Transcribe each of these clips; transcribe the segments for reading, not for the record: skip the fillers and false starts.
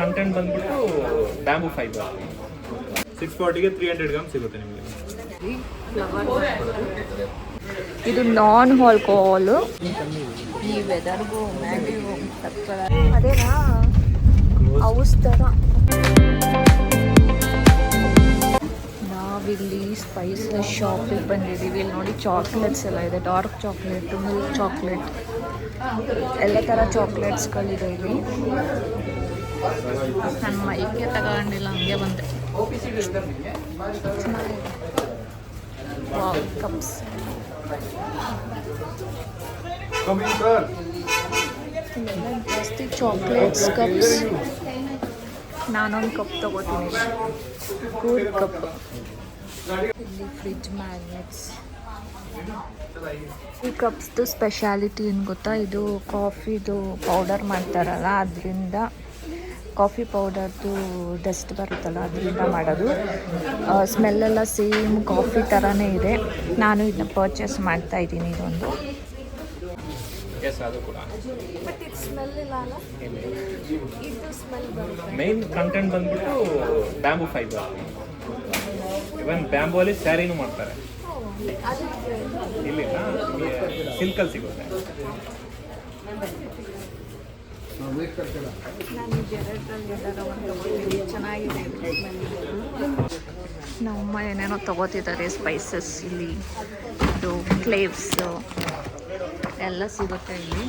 Content ಬಂದ್ಬಿಟ್ಟು bamboo fibre 640ಗೆ 300 gram ಸಿಗುತ್ತೆ ನಿಮಗೆ. ಇದು ನಾನ್ ಆಲ್ಕೋಹಾಲ್. ಈ ವೆದರ್ಗೂ ಮ್ಯಾಗಿಗೂ ಅದೇನಾ ಔಸ್ ಥರ. ನಾವಿಲ್ಲಿ ಸ್ಪೈಸಸ್ ಶಾಪಿಗೆ ಬಂದಿದ್ದೀವಿ. ಇಲ್ಲಿ ನೋಡಿ ಚಾಕ್ಲೇಟ್ಸ್ ಎಲ್ಲ ಇದೆ. ಡಾರ್ಕ್ ಚಾಕ್ಲೇಟ್, ಮಿಲ್ಕ್ ಚಾಕ್ಲೇಟ್, ಎಲ್ಲ ಥರ ಚಾಕ್ಲೇಟ್ಸ್ಗಳಿದೆ ಇಲ್ಲಿ. ನನ್ನ ಮೈಗೆ ತಗೊಂಡಿಲ್ಲ, ಹಂಗೆ ಬಂದೆ. Wow, cups. ಇಲ್ಲೆಲ್ಲ ಜಾಸ್ತಿ ಚಾಕ್ಲೇಟ್ಸ್, ಕಪ್ಸ್. ನಾನೊಂದು ಕಪ್ ತಗೋತೀನಿ, ಕೂಲ್ ಕಪ್. ಇಲ್ಲಿ ಫ್ರಿಡ್ಜ್ ಮ್ಯಾಗ್ನೆಟ್ಸ್. ಈ ಕಪ್ಸ್ದು ಸ್ಪೆಷಾಲಿಟಿ ಏನು ಗೊತ್ತಾ, ಇದು ಕಾಫಿದು ಪೌಡರ್ ಮಾಡ್ತಾರಲ್ಲ, ಅದರಿಂದ ಕಾಫಿ ಪೌಡರ್ದು ಡಸ್ಟ್ ಬರುತ್ತಲ್ಲ ಅದರಿಂದ ಮಾಡೋದು. ಸ್ಮೆಲ್ಲೆಲ್ಲ ಸೇಮ್ ಕಾಫಿ ಥರನೇ ಇದೆ. ನಾನು ಇದನ್ನ ಪರ್ಚೇಸ್ ಮಾಡ್ತಾ ಇದ್ದೀನಿ. ಇದೊಂದು ಬಟ್ ಇದು ಸ್ಮೆಲ್ ಇಲ್ಲ ಅಲ್ಲ, ಇದು ಸ್ಮೆಲ್ ಬರುತ್ತೆ. ಮೇನ್ ಕಂಟೆಂಟ್ ಬಂದ್ಬಿಟ್ಟು ಬ್ಯಾಂಬೂ ಫೈಬರ್. ಇವನ್ ಬ್ಯಾಂಬೂ ಅಲ್ಲಿ ಸ್ಯಾರಿನೂ ಮಾಡ್ತಾರೆ. ಇಲ್ಲಿಲ್ಲ, ಸಿಲ್ಕಲ್ಲಿ ಸಿಗುತ್ತೆ. ನಾನು ಚೆನ್ನಾಗಿದೆ. ನಮ್ಮಮ್ಮ ಏನೇನೋ ತಗೋತಿದ್ದಾರೆ ಸ್ಪೈಸಸ್. ಇಲ್ಲಿ ಇದು ಕ್ಲೇವ್ಸ್ ಎಲ್ಲ ಸಿಗುತ್ತೆ ಇಲ್ಲಿ.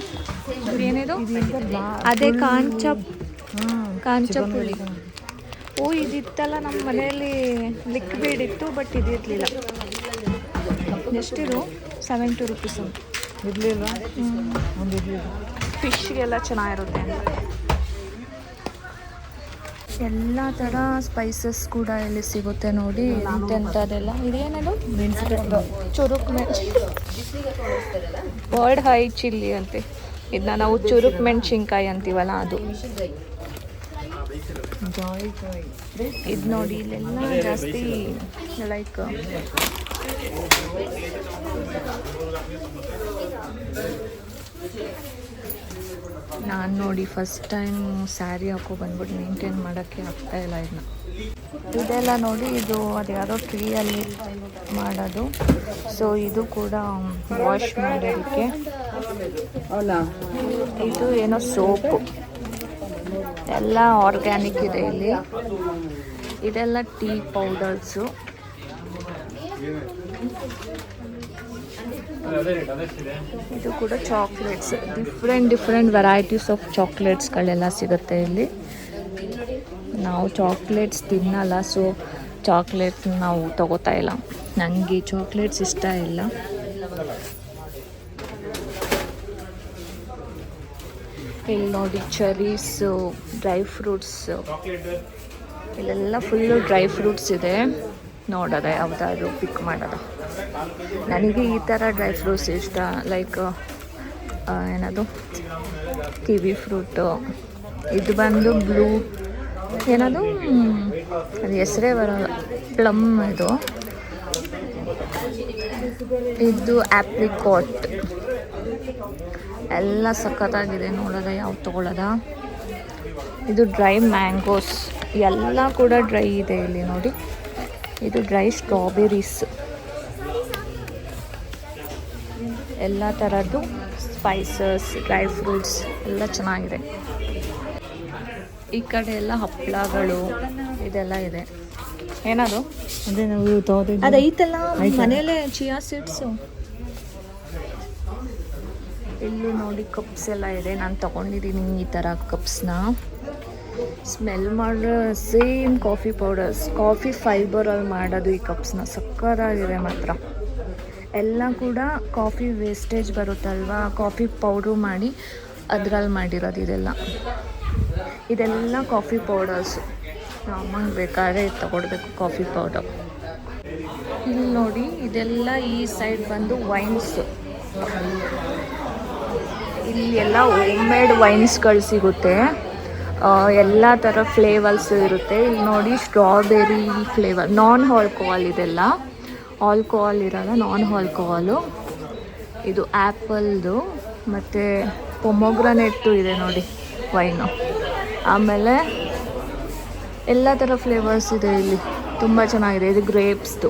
ಏನಿದು? ಅದೇ ಕಾಂಚ ಪುಳಿ. ಓ, ಇದಿತ್ತಲ್ಲ ನಮ್ಮ ಮನೆಯಲ್ಲಿ ಲಿಕ್ವಿಡ್ ಇತ್ತು, ಬಟ್ ಇದಿರಲಿಲ್ಲ. ಎಷ್ಟಿದು? 70 ರುಪೀಸ್ ಇರಲಿಲ್ಲ. ಫಿಶ್ಗೆಲ್ಲ ಚೆನ್ನಾಗಿರುತ್ತೆ ಅಂತ. ಎಲ್ಲ ಥರ ಸ್ಪೈಸಸ್ ಕೂಡ ಇಲ್ಲಿ ಸಿಗುತ್ತೆ ನೋಡಿ. ಎಂಥದ್ದೆಲ್ಲ ಇದೇನದು? ಚುರುಕ್ ಮೆಣಸಿ, ಬರ್ಡ್ ಹೈ ಚಿಲ್ಲಿ ಅಂತೆ. ಇದನ್ನ ನಾವು ಚುರುಕ್ ಮೆಣಸಿನ್ಕಾಯಿ ಅಂತೀವಲ್ಲ, ಅದು. ಇದು ನೋಡಿ, ಇಲ್ಲೆಲ್ಲ ಜಾಸ್ತಿ ಲೈಕ್ ನಾನು ನೋಡಿ ಫಸ್ಟ್ ಟೈಮ್ ಸ್ಯಾರಿ ಹಾಕೋ ಬಂದ್ಬಿಟ್ಟು ಮೇಂಟೈನ್ ಮಾಡೋಕ್ಕೆ ಆಗ್ತಾಯಿಲ್ಲ ಇದನ್ನ. ಇದೆಲ್ಲ ನೋಡಿ, ಇದು ಅದು ಯಾವುದೋ ಟ್ರೀಯಲ್ಲಿ ಮಾಡೋದು. ಸೊ ಇದು ಕೂಡ ವಾಶ್ ಮಾಡೋದಕ್ಕೆ. ಇದು ಏನೋ ಸೋಪು, ಎಲ್ಲ ಆರ್ಗ್ಯಾನಿಕ್ ಇದೆ ಇಲ್ಲಿ. ಇದೆಲ್ಲ ಟೀ ಪೌಡರ್ಸು. ಇದು ಕೂಡ ಚಾಕ್ಲೇಟ್ಸ್. ಡಿಫ್ರೆಂಟ್ ವೆರೈಟೀಸ್ ಆಫ್ ಚಾಕ್ಲೇಟ್ಸ್ಗಳೆಲ್ಲ ಸಿಗುತ್ತೆ ಇಲ್ಲಿ. ನಾವು ಚಾಕ್ಲೇಟ್ಸ್ ತಿನ್ನಲ್ಲ, ಸೊ ಚಾಕ್ಲೇಟ್ ನಾವು ತಗೋತಾ ಇಲ್ಲ. ನನಗೆ ಚಾಕ್ಲೇಟ್ಸ್ ಇಷ್ಟ ಇಲ್ಲ. ಇಲ್ಲಿ ನೋಡಿ ಚೆರೀಸು, ಡ್ರೈ ಫ್ರೂಟ್ಸು. ಇಲ್ಲೆಲ್ಲ ಫುಲ್ಲು ಡ್ರೈ ಫ್ರೂಟ್ಸ್ ಇದೆ. ನೋಡೋದ ಯಾವುದಾದ್ರು ಪಿಕ್ ಮಾಡೋದು. ನನಗೆ ಈ ಥರ ಡ್ರೈ ಫ್ರೂಟ್ಸ್ ಇಷ್ಟ. ಲೈಕ್ ಏನದು, ಕಿವಿ ಫ್ರೂಟು. ಇದು ಬಂದು ಬ್ಲೂ, ಏನದು, ಅದು ಹೆಸರೇ ಬರೋಲ್ಲ, ಪ್ಲಮ್. ಇದು ಆಪ್ರಿಕಾಟ್. ಎಲ್ಲ ಸಖತ್ತಾಗಿದೆ. ನೋಡೋದ ಯಾವ್ದು ತೊಗೊಳ್ಳೋದ. ಇದು ಡ್ರೈ ಮ್ಯಾಂಗೋಸ್. ಎಲ್ಲ ಕೂಡ ಡ್ರೈ ಇದೆ ಇಲ್ಲಿ ನೋಡಿ. ಇದು ಡ್ರೈ ಸ್ಟ್ರಾಬೆರೀಸ್. ಎಲ್ಲ ಥರದ್ದು ಸ್ಪೈಸಸ್, ಡ್ರೈ ಫ್ರೂಟ್ಸ್ ಎಲ್ಲ ಚೆನ್ನಾಗಿದೆ. ಈ ಕಡೆ ಎಲ್ಲ ಹಪ್ಪಳಗಳು ಇದೆಲ್ಲ ಇದೆ. ಏನದು? ಅದೈತಲ್ಲ ಮನೇಲೆ, ಚಿಯಾ ಸೀಡ್ಸು. ಇಲ್ಲೂ ನೋಡಿ ಕಪ್ಸ್ ಎಲ್ಲ ಇದೆ. ನಾನು ತೊಗೊಂಡಿದ್ದೀನಿ ಈ ಥರ ಕಪ್ಸ್ನ. ಸ್ಮೆಲ್ ಮಾಡೋ ಸೇಮ್ ಕಾಫಿ ಪೌಡರ್ಸ್, ಕಾಫಿ ಫೈಬರಲ್ಲಿ ಮಾಡೋದು ಈ ಕಪ್ಸ್ನ. ಸಕ್ಕತ್ತಾಗಿದೆ ಮಾತ್ರ. ಎಲ್ಲ ಕೂಡ ಕಾಫಿ ವೇಸ್ಟೇಜ್ ಬರುತ್ತಲ್ವ, ಕಾಫಿ ಪೌಡ್ರು ಮಾಡಿ ಅದರಲ್ಲಿ ಮಾಡಿರೋದು ಇದೆಲ್ಲ ಕಾಫಿ ಪೌಡರ್ಸು. ಅಮ್ಮಂಗೆ ಬೇಕಾದ್ರೆ ತಗೊಳ್ಬೇಕು ಕಾಫಿ ಪೌಡರ್. ಇಲ್ಲಿ ನೋಡಿ, ಇದೆಲ್ಲ ಈ ಸೈಡ್ ಬಂದು ವೈನ್ಸ್. ಇಲ್ಲಿ ಎಲ್ಲ ಹೋಮ್ ಮೇಡ್ ವೈನ್ಸ್ಗಳು ಸಿಗುತ್ತೆ. ಎಲ್ಲ ಥರ ಫ್ಲೇವರ್ಸ್ ಇರುತ್ತೆ. ಇಲ್ಲಿ ನೋಡಿ, ಸ್ಟ್ರಾಬೆರಿ ಫ್ಲೇವರ್, ನಾನ್ ಆಲ್ಕೋಹಾಲ್. ಇದೆಲ್ಲ ಆಲ್ಕೋಹಾಲ್ ಇರೋಲ್ಲ, ನಾನ್ ಆಲ್ಕೋಹಾಲು. ಇದು ಆ್ಯಪಲ್ದು ಮತ್ತು ಪೊಮೊಗ್ರನೇಟು ಇದೆ ನೋಡಿ ವೈನು. ಆಮೇಲೆ ಎಲ್ಲ ಥರ ಫ್ಲೇವರ್ಸ್ ಇದೆ ಇಲ್ಲಿ, ತುಂಬ ಚೆನ್ನಾಗಿದೆ. ಇದು ಗ್ರೇಪ್ಸ್ದು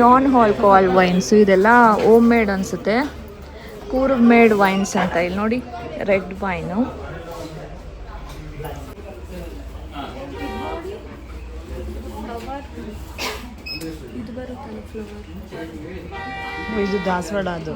ನಾನ್ ಆಲ್ಕೋಹಾಲ್ ವೈನ್ಸು, ಇದೆಲ್ಲ ಓಮ್ ಮೇಡ್ ಅನಿಸುತ್ತೆ. ಕೂರ್ಗ್ ಮೇಡ್ ವೈನ್ಸ್ ಅಂತ ಇಲ್ಲಿ ನೋಡಿ, ರೆಡ್ ವೈನು. ಇದು ಬರುತ್ತಲ್ಲ ಫ್ಲವರ್, ಇದು ದಾಸವಾಳ ಅದು.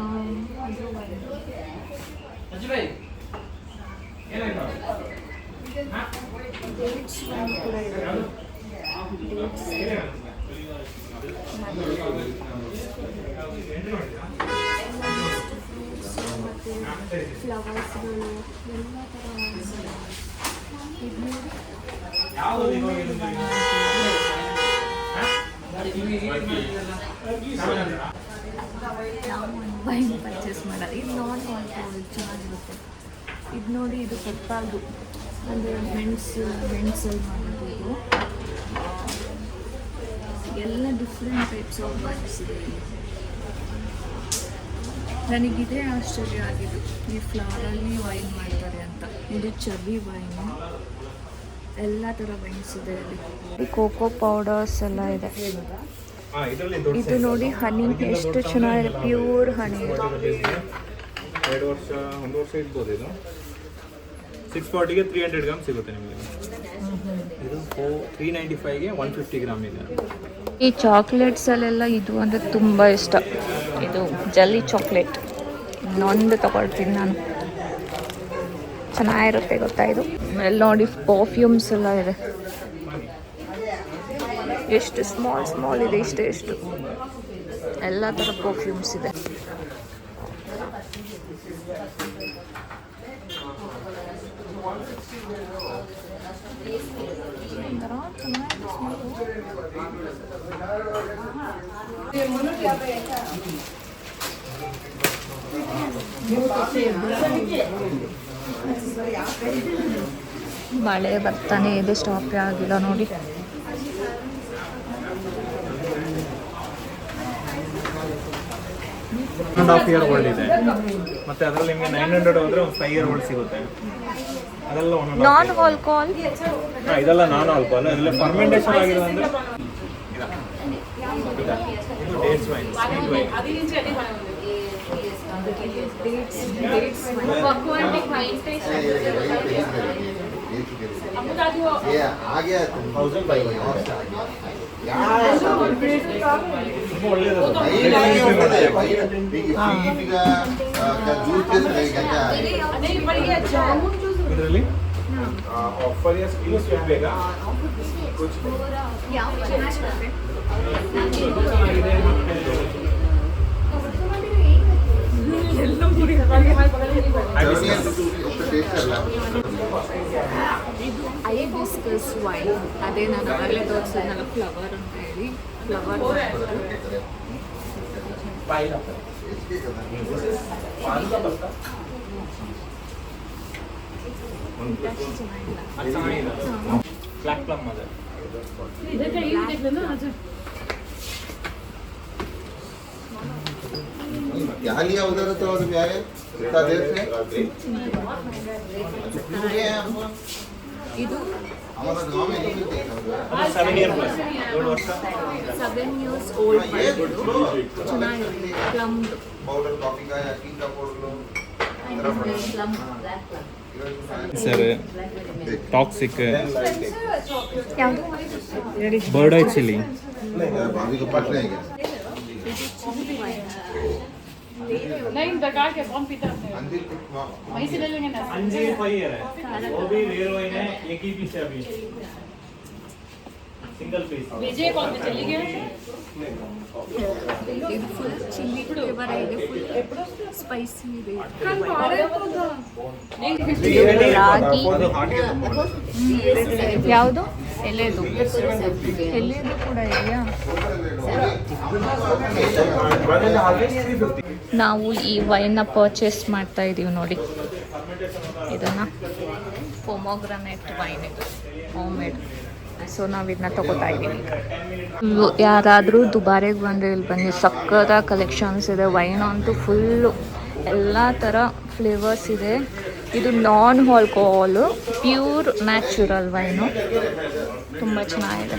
ಫ್ಲವರ್ಸ್ಗಳು ಎಲ್ಲ ಥರ ನಾವು ಒಂದು ವೈನ್ ಪರ್ಚೇಸ್ ಮಾಡೋದು. ಇದು ನಾನ್ ಆಲ್ಕೋಹಾಲ್ ಚೆನ್ನಾಗಿರುತ್ತೆ. ಇದು ನೋಡಿ, ಇದು ಪಪ್ಪಾದು ಅಂದರೆ ಮೆಣಸಲ್ಲಿ ಮಾಡೋದು. ಇದು ಎಲ್ಲ ಡಿಫ್ರೆಂಟ್ ಟೈಪ್ಸ್ ಆಫ್ ವೈನ್ಸ್ ಇದೆ ಇಲ್ಲಿ. ನನಗಿದೆ ಆಶ್ಚರ್ಯ ಆಗಿದ್ದು, ಈ ಫ್ಲವರಲ್ಲಿ ವೈನ್ ಮಾಡ್ತಾರೆ ಅಂತ. ಇದು ಚರ್ರಿ ವೈನು, ಎಲ್ಲ ಥರ ವೈನ್ಸ್ ಇದೆ ಇಲ್ಲಿ. ಕೋಕೋ ಪೌಡರ್ಸ್ ಎಲ್ಲ ಇದೆ. ಇದು ನೋಡಿ, ಹನಿ ಎಷ್ಟು ಚೆನ್ನಾಗಿದೆ, ಪ್ಯೂರ್ ಹನಿ. 1 ವರ್ಷ ಇರ್ಬೋದು. ಇದು 640ಗೆ 300 ಗ್ರಾಮ್ ಸಿಗುತ್ತೆ ನಿಮಗೆ. ಇದು 395ಗೆ 150 ಗ್ರಾಮ್ ಇದೆ. ಈ ಚಾಕ್ಲೇಟ್ಸಲ್ಲೆಲ್ಲ ಇದು ಅಂದರೆ ತುಂಬ ಇಷ್ಟ. ಇದು ಜಲ್ಲಿ ಚಾಕ್ಲೇಟ್ ಇನ್ನೊಂದು ತಗೊಳ್ತೀನಿ ನಾನು, ಚೆನ್ನಾಗಿರುತ್ತೆ ಗೊತ್ತಾ. ಇದು ಎಲ್ಲ ನೋಡಿ, ಪರ್ಫ್ಯೂಮ್ಸ್ ಎಲ್ಲ ಇದೆ. ಎಷ್ಟು ಸ್ಮಾಲ್ ಇದೆ, ಎಷ್ಟು ಎಲ್ಲ ಥರ ಪರ್ಫ್ಯೂಮ್ಸ್ ಇದೆ. ಮಳೆ ಬರ್ತಾನೆ ಇದೆ, ಸ್ಟಾಪೇ ಆಗಿಲ್ಲ ನೋಡಿ. ½ ಇಯರ್ ಓಲ್ಡ್ ಇದೆ. ಮತ್ತೆ ಅದರಲ್ಲಿ ನಿಮಗೆ 900 ಹೋದ್ರೆ ಒಂದು 5 ಇಯರ್ ಓಲ್ಡ್ ಸಿಗುತ್ತೆ. ಅದೆಲ್ಲ ನಾನ್ ಆಲ್ಕೋಹಾಲ್. ಇದೆಲ್ಲ ನಾನ್ ಆಲ್ಕೋಹಾಲ್. ಅದರಲ್ಲಿ ಫರ್ಮೆಂಟೇಷನ್ ಆಗಿರೋದು ಅಂದ್ರೆ ಇದು ಡೇಟ್ಸ್ ವೈನ್, ಸ್ವೀಟ್ ವೈನ್. ಇದರಲ್ಲಿ ಆಫರ್ या स्किल ಸಿಗಬೇಕಾ? ಹೈಬಿಸ್ಕಸ್ ವೈನ್, ಅದೇ ನಾನು ಆಗಲೇ ತೋರಿಸಿದ್ನಲ್ಲ ಫ್ಲವರ್ ಅಂತ ಹೇಳಿ. ಫ್ಲವರ್ ಬ್ಲ್ಯಾಕ್ ಪ್ಲಮ್ ಅದೇ. यहाँ लिया उधर तो क्या है कितना देर से ಇದು हमारा गांव में नहीं मिलते 7 ಇಯರ್ ಪ್ಲಸ್ 7 ವರ್ಷ 7 years old ವೈನ್ಗಳು ಚೆನ್ನಾಗಿದೆ. ಪ್ಲಮ್ पाउडर कॉफी का या टी का पाउडर लो ಪ್ಲಮ್ ಸರ್ ಟಾಕ್ಸಿಕ್ ಯಾವುದು ಬರ್ಡ್ ಐ ಚಿಲ್ಲಿ. भाभी को पास नहीं गया नहीं दगा के कौन पीता है अंदर वहीं से ले लेंगे ना 5 ಇಯರ್ है वो भी रेयर वाइन है. एक ही पीस है अभी, सिंगल पीस. भेजे कौन पे चली गए ಇದು ಫುಲ್ ಚಿಲ್ಲಿ ಫ್ಲೇವರ್ ಇದೆ, ಫುಲ್ ಸ್ಪೈಸಿ ಇದೆ. ರಾಗಿ ಯಾವುದು ಎಲೆದು ಕೂಡ ಇದೆಯಾ? ನಾವು ಈ ವೈನ್ನ ಪರ್ಚೇಸ್ ಮಾಡ್ತಾ ಇದ್ದೀವಿ ನೋಡಿ. ಇದನ್ನು ಪೊಮೊಗ್ರನೇಟ್ ವೈನ್, ಇದು ಹೋಮ್ ಮೇಡ್. ಸೊ ನಾವು ಇದನ್ನ ತಗೋತಾ ಇದ್ದೀವಿ. ಯಾರಾದರೂ ದುಬಾರಿಗೆ ಬಂದರೆ ಇಲ್ಲಿ ಬನ್ನಿ, ಸಕ್ಕದ ಕಲೆಕ್ಷನ್ಸ್ ಇದೆ. ವೈನ್ ಅಂತೂ ಫುಲ್ಲು ಎಲ್ಲ ಥರ ಫ್ಲೇವರ್ಸ್ ಇದೆ. ಇದು ನಾನ್ ಆಲ್ಕೋಹಾಲು ಪ್ಯೂರ್ ನ್ಯಾಚುರಲ್ ವೈನು, ತುಂಬ ಚೆನ್ನಾಗಿದೆ.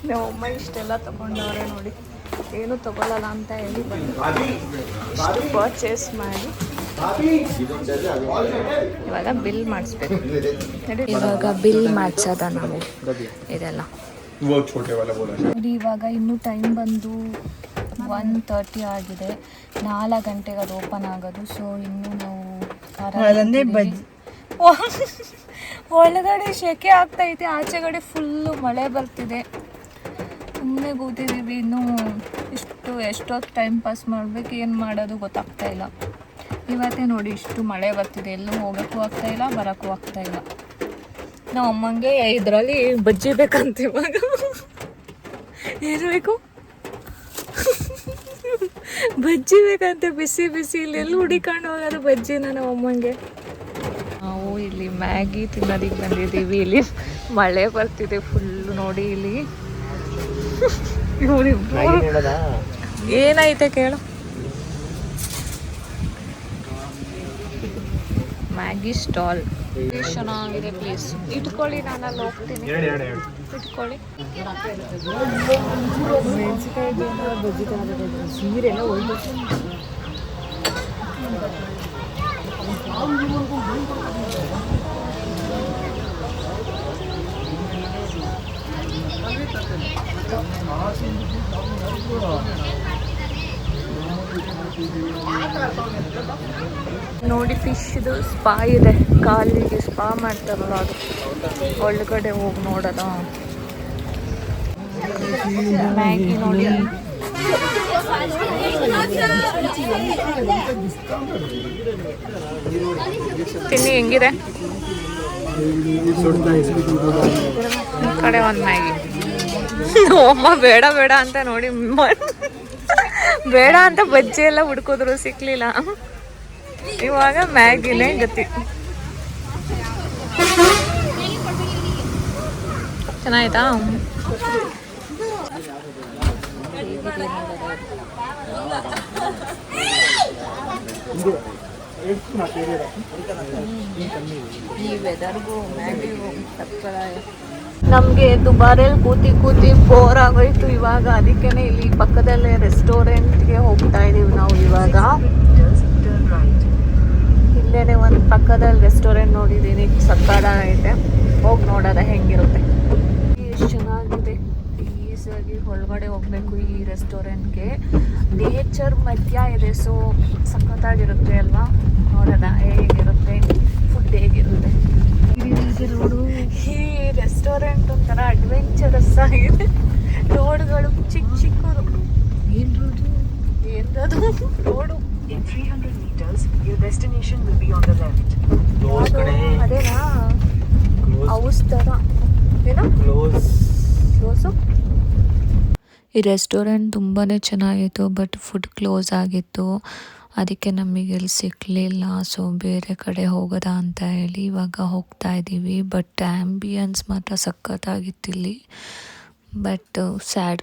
ನಮ್ಮಮ್ಮ ಇಷ್ಟೆಲ್ಲ ತಗೊಂಡವ್ರೆ ನೋಡಿ, ಏನು ತಗೊಳ್ಳಲ್ಲ ಅಂತ ಹೇಳಿ ಬಂದು ಇಷ್ಟು ಪರ್ಚೇಸ್ ಮಾಡಿ ಇವಾಗ ಬಿಲ್ ಮಾಡಿಸ್ಬೇಕು. ಇವಾಗ ಬಿಲ್ ಮಾಡಿಸೋದ ನಾವು ಇದೆಲ್ಲ ನೋಡಿ. ಇವಾಗ ಇನ್ನೂ ಟೈಮ್ ಬಂದು 1:30 ಆಗಿದೆ. 4 ಗಂಟೆಗೆ ಅದು ಓಪನ್ ಆಗೋದು. ಸೊ ಇನ್ನೂ ನಾವು ಒಳಗಡೆ ಸೆಕೆ ಆಗ್ತೈತೆ, ಆಚೆಗಡೆ ಫುಲ್ಲು ಮಳೆ ಬರ್ತಿದೆ. ಸುಮ್ಮನೆ ಕೂತಿದ್ದೀವಿ. ಇನ್ನೂ ಎಷ್ಟೊತ್ತು ಟೈಮ್ ಪಾಸ್ ಮಾಡಬೇಕು, ಏನು ಮಾಡೋದು ಗೊತ್ತಾಗ್ತಾ ಇಲ್ಲ. ಇವತ್ತೇ ನೋಡಿ ಇಷ್ಟು ಮಳೆ ಬರ್ತಿದೆ, ಎಲ್ಲೂ ಹೋಗೋಕ್ಕೂ ಆಗ್ತಾಯಿಲ್ಲ, ಬರೋಕ್ಕೂ ಆಗ್ತಾಯಿಲ್ಲ. ನಾವು ಅಮ್ಮಂಗೆ ಇದರಲ್ಲಿ ಬಜ್ಜಿ ಬೇಕಂತ ಇವಾಗ. ಏನು ಬೇಕು? ಬಜ್ಜಿ ಬೇಕಂತೆ, ಬಿಸಿ ಬಿಸಿ. ಇಲ್ಲೆಲ್ಲ ಹುಡಿಕೊಂಡು ಹೋಗೋದು ಬಜ್ಜಿನ ನಾವು ಅಮ್ಮಂಗೆ. ನಾವು ಇಲ್ಲಿ ಮ್ಯಾಗಿ ತಿನ್ನೋದಕ್ಕೆ ಬಂದಿದ್ದೀವಿ. ಇಲ್ಲಿ ಮಳೆ ಬರ್ತಿದೆ ಫುಲ್ಲು ನೋಡಿ. ಇಲ್ಲಿ ಏನೈತೆ ಕೇಳು. ಮ್ಯಾಗಿ ಸ್ಟಾಲ್ ಚೆನ್ನಾಗಿದೆ ಪ್ಲೇಸ್. ಇಟ್ಕೊಳ್ಳಿ, ನಾನು ಅಲ್ಲಿ ಹೋಗ್ತೀನಿ. ಇಟ್ಕೊಳ್ಳಿ. ನೋಡಿ ಫಿಶ್ದು ಸ್ಪಾ ಇದೆ, ಕಾಲಿಗೆ ಸ್ಪಾ ಮಾಡ್ತಾರಲ್ಲ ಅದು. ಒಳಗಡೆ ಹೋಗಿ ನೋಡೋದ. ಮ್ಯಾಗಿ ನೋಡಿ, ತಿನ್ನಿ ಹೆಂಗಿದೆ. ಈ ಕಡೆ ಒಂದು ಮ್ಯಾಗಿ. ಅಮ್ಮ ಬೇಡ ಬೇಡ ಅಂತ ನೋಡಿ, ಬೇಡ ಅಂತ ಬಜ್ಜಿ ಎಲ್ಲ ಹುಡ್ಕೋದ್ರು, ಸಿಕ್ಲಿಲ್ಲ. ಇವಾಗ ಮ್ಯಾಗಿನೇ ಗತಿ. ಚೆನ್ನಾಯ್ತಾ? ಈ ವೆದರ್ಗೂ ಮ್ಯಾಗಿಗೂ ನಮಗೆ ದುಬಾರಿಯಲ್ಲಿ ಕೂತಿ ಕೂತಿ ಬೋರ್ ಆಗೋಯ್ತು ಇವಾಗ. ಅದಕ್ಕೇನೆ ಇಲ್ಲಿ ಪಕ್ಕದಲ್ಲೇ ರೆಸ್ಟೋರೆಂಟ್ಗೆ ಹೋಗ್ತಾ ಇದೀವಿ ನಾವು ಇವಾಗ. ಇಲ್ಲೇನೆ ಒಂದು ಪಕ್ಕದಲ್ಲಿ ರೆಸ್ಟೋರೆಂಟ್ ನೋಡಿದ್ದೀನಿ, ಸಕ್ಕತ್ತಾಗೈತೆ. ಹೋಗಿ ನೋಡೋದ ಹೆಂಗಿರುತ್ತೆ. ಎಷ್ಟು ಚೆನ್ನಾಗಿದೆ. ಈಸಿಯಾಗಿ ಒಳಗಡೆ ಹೋಗ್ಬೇಕು ಈ ರೆಸ್ಟೋರೆಂಟ್ಗೆ. ನೇಚರ್ ಮಧ್ಯ ಇದೆ, ಸೊ ಸಕ್ಕತ್ತಾಗಿರುತ್ತೆ ಅಲ್ವಾ. ನೋಡೋದ ಹೇಗಿರುತ್ತೆ, ಫುಡ್ ಹೇಗಿರುತ್ತೆ. ಈ ರೆಸ್ಟೋರೆಂಟ್ ಒಂಥರ ಅಡ್ವೆಂಚರಸ್ ಆಗಿದೆ. ರೋಡ್ಗಳು ಚಿಕ್ಕ ಚಿಕ್ಕದು. ಏನ್ ರೋಡು? ಏನದು road? In 300 meters, your destination will be on the left. ಅದೇನಾ ಹೌಸ್ ತರ ಏನೋ ಕ್ಲೋಸು. ಈ ರೆಸ್ಟೋರೆಂಟ್ ತುಂಬಾ ಚೆನ್ನಾಗಿತ್ತು, ಬಟ್ ಫುಡ್ ಕ್ಲೋಸ್ ಆಗಿತ್ತು. ಅದಕ್ಕೆ ನಮಗೆ ಇಲ್ಲಿ ಸಿಕ್ಕಲಿಲ್ಲ. ಸೊ ಬೇರೆ ಕಡೆ ಹೋಗೋದಾ ಅಂತ ಹೇಳಿ ಇವಾಗ ಹೋಗ್ತಾ ಇದ್ದೀವಿ. ಬಟ್ ಆ್ಯಂಬಿಯನ್ಸ್ ಮಾತ್ರ ಸಖತ್ತಾಗಿತ್ತು ಇಲ್ಲಿ. But sad